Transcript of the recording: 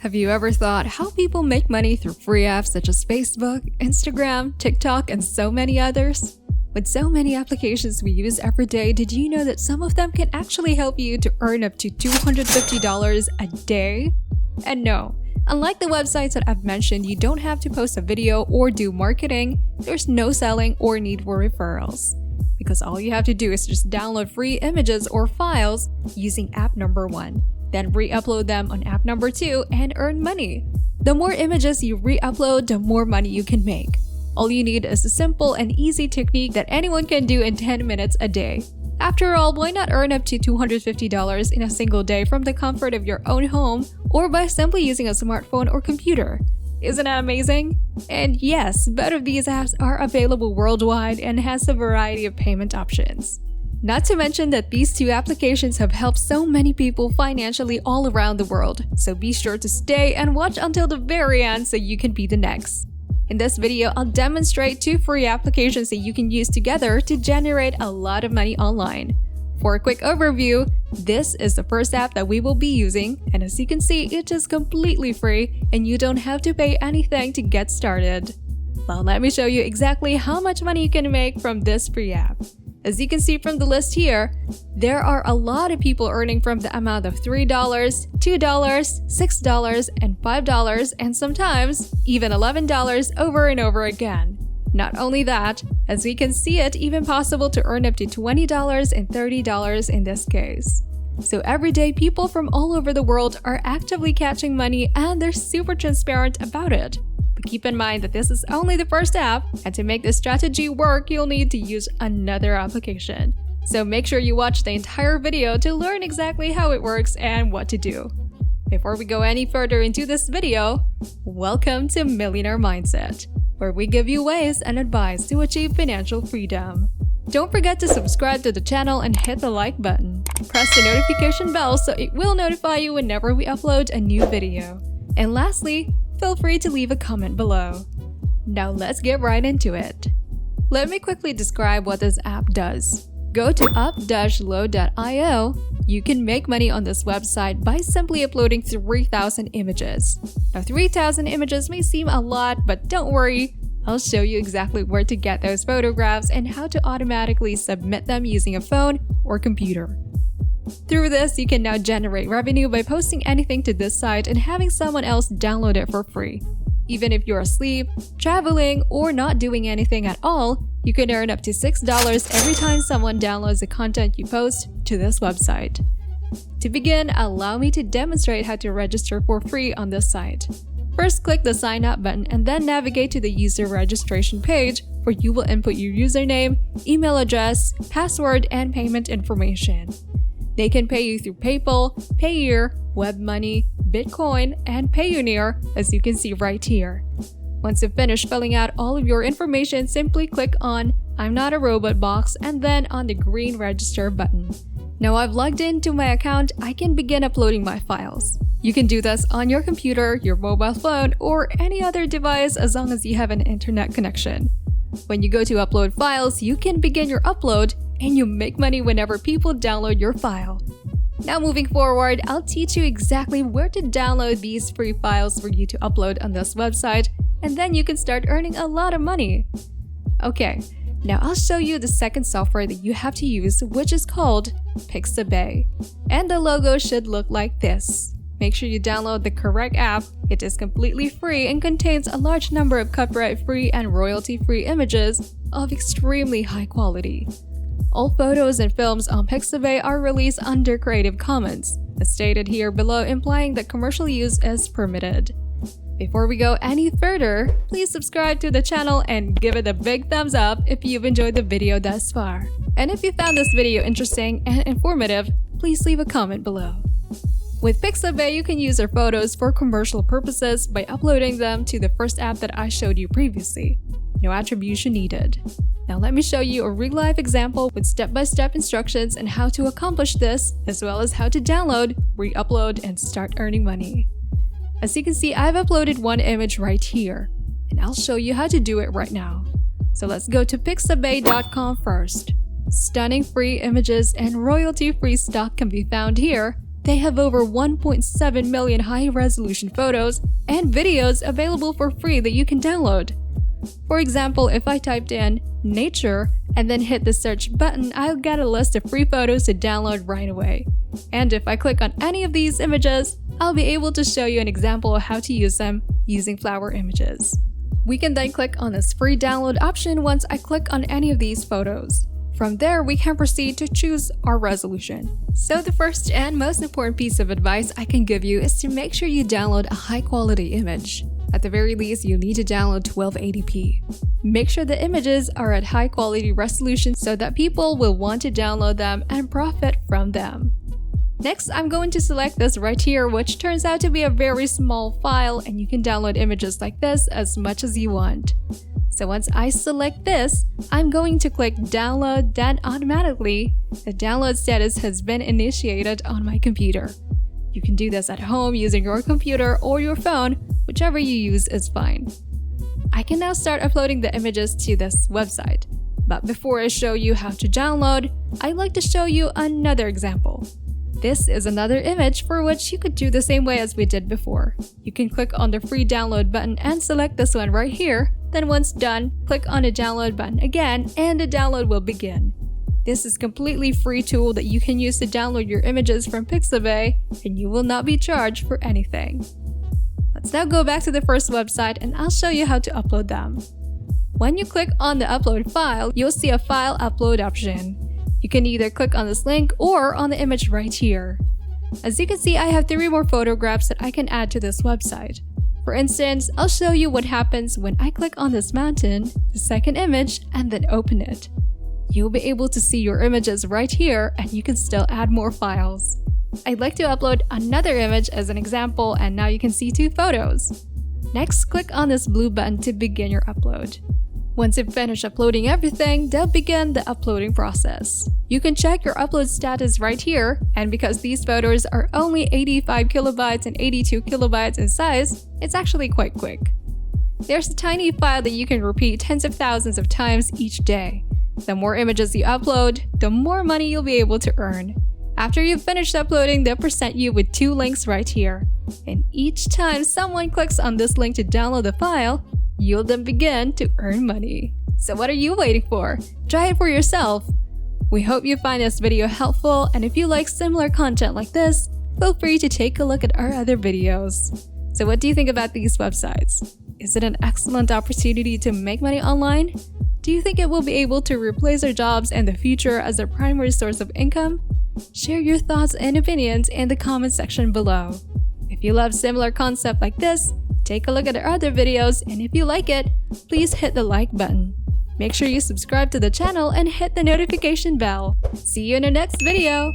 Have you ever thought how people make money through free apps such as Facebook, Instagram, TikTok, and so many others? With so many applications we use every day, did you know that some of them can actually help you to earn up to $250 a day? And no, unlike the websites that I've mentioned, you don't have to post a video or do marketing. There's no selling or need for referrals. Because all you have to do is just download free images or files using app number 1. Then re-upload them on app number 2 and earn money. The more images you re-upload, the more money you can make. All you need is a simple and easy technique that anyone can do in 10 minutes a day. After all, why not earn up to $250 in a single day from the comfort of your own home or by simply using a smartphone or computer? Isn't that amazing? And yes, both of these apps are available worldwide and has a variety of payment options. Not to mention that these two applications have helped so many people financially all around the world, so be sure to stay and watch until the very end so you can be the next. In this video, I'll demonstrate 2 free applications that you can use together to generate a lot of money online. For a quick overview, this is the first app that we will be using, and as you can see, it is completely free and you don't have to pay anything to get started. Well, let me show you exactly how much money you can make from this free app. As you can see from the list here, there are a lot of people earning from the amount of $3, $2, $6, and $5, and sometimes even $11 over and over again. Not only that, as we can see, it's even possible to earn up to $20 and $30 in this case. So every day, people from all over the world are actively catching money and they're super transparent about it. But keep in mind that this is only the first app, and to make this strategy work, you'll need to use another application. So make sure you watch the entire video to learn exactly how it works and what to do. Before we go any further into this video, welcome to Millionaire Mindset, where we give you ways and advice to achieve financial freedom. Don't forget to subscribe to the channel and hit the like button. Press the notification bell so it will notify you whenever we upload a new video. And lastly, feel free to leave a comment below. Now let's get right into it. Let me quickly describe what this app does. Go to up-load.io. You can make money on this website by simply uploading 3,000 images. Now 3,000 images may seem a lot, but don't worry. I'll show you exactly where to get those photographs and how to automatically submit them using a phone or computer. Through this, you can now generate revenue by posting anything to this site and having someone else download it for free. Even if you're asleep, traveling, or not doing anything at all, you can earn up to $6 every time someone downloads the content you post to this website. To begin, allow me to demonstrate how to register for free on this site. First, click the sign up button and then navigate to the user registration page where you will input your username, email address, password, and payment information. They can pay you through PayPal, Payeer, WebMoney, Bitcoin, and Payoneer, as you can see right here. Once you've finished filling out all of your information, simply click on I'm Not a Robot box and then on the green register button. Now I've logged into my account, I can begin uploading my files. You can do this on your computer, your mobile phone, or any other device as long as you have an internet connection. When you go to upload files, you can begin your upload and you make money whenever people download your file. Now moving forward, I'll teach you exactly where to download these free files for you to upload on this website, and then you can start earning a lot of money. Okay, now I'll show you the second software that you have to use, which is called Pixabay. And the logo should look like this. Make sure you download the correct app. It is completely free and contains a large number of copyright-free and royalty-free images of extremely high quality. All photos and films on Pixabay are released under Creative Commons, as stated here below, implying that commercial use is permitted. Before we go any further, please subscribe to the channel and give it a big thumbs up if you've enjoyed the video thus far. And if you found this video interesting and informative, please leave a comment below. With Pixabay, you can use your photos for commercial purposes by uploading them to the first app that I showed you previously. No attribution needed. Now let me show you a real-life example with step-by-step instructions on how to accomplish this, as well as how to download, re-upload, and start earning money. As you can see, I've uploaded one image right here, and I'll show you how to do it right now. So let's go to pixabay.com first. Stunning free images and royalty-free stock can be found here. They have over 1.7 million high-resolution photos and videos available for free that you can download. For example, if I typed in nature and then hit the search button, I'll get a list of free photos to download right away. And if I click on any of these images, I'll be able to show you an example of how to use them using flower images. We can then click on this free download option once I click on any of these photos. From there, we can proceed to choose our resolution. So the first and most important piece of advice I can give you is to make sure you download a high-quality image. At the very least, you'll need to download 1280p. Make sure the images are at high-quality resolution so that people will want to download them and profit from them. Next, I'm going to select this right here, which turns out to be a very small file, and you can download images like this as much as you want. So once I select this, I'm going to click download, then automatically, the download status has been initiated on my computer. You can do this at home using your computer or your phone, whichever you use is fine. I can now start uploading the images to this website. But before I show you how to download, I'd like to show you another example. This is another image for which you could do the same way as we did before. You can click on the free download button and select this one right here. Then once done, click on the download button again and the download will begin. This is a completely free tool that you can use to download your images from Pixabay, and you will not be charged for anything. Let's now go back to the first website and I'll show you how to upload them. When you click on the upload file, you'll see a file upload option. You can either click on this link or on the image right here. As you can see, I have 3 more photographs that I can add to this website. For instance, I'll show you what happens when I click on this mountain, the second image, and then open it. You'll be able to see your images right here, and you can still add more files. I'd like to upload another image as an example, and now you can see 2 photos. Next, click on this blue button to begin your upload. Once you've finished uploading everything, they'll begin the uploading process. You can check your upload status right here, and because these photos are only 85 kilobytes and 82 kilobytes in size, it's actually quite quick. There's a tiny file that you can repeat tens of thousands of times each day. The more images you upload, the more money you'll be able to earn. After you've finished uploading, they'll present you with 2 links right here. And each time someone clicks on this link to download the file, you'll then begin to earn money. So what are you waiting for? Try it for yourself! We hope you find this video helpful, and if you like similar content like this, feel free to take a look at our other videos. So what do you think about these websites? Is it an excellent opportunity to make money online? Do you think it will be able to replace our jobs in the future as our primary source of income? Share your thoughts and opinions in the comment section below. If you love similar concept like this, take a look at our other videos, and if you like it, please hit the like button. Make sure you subscribe to the channel and hit the notification bell. See you in the next video!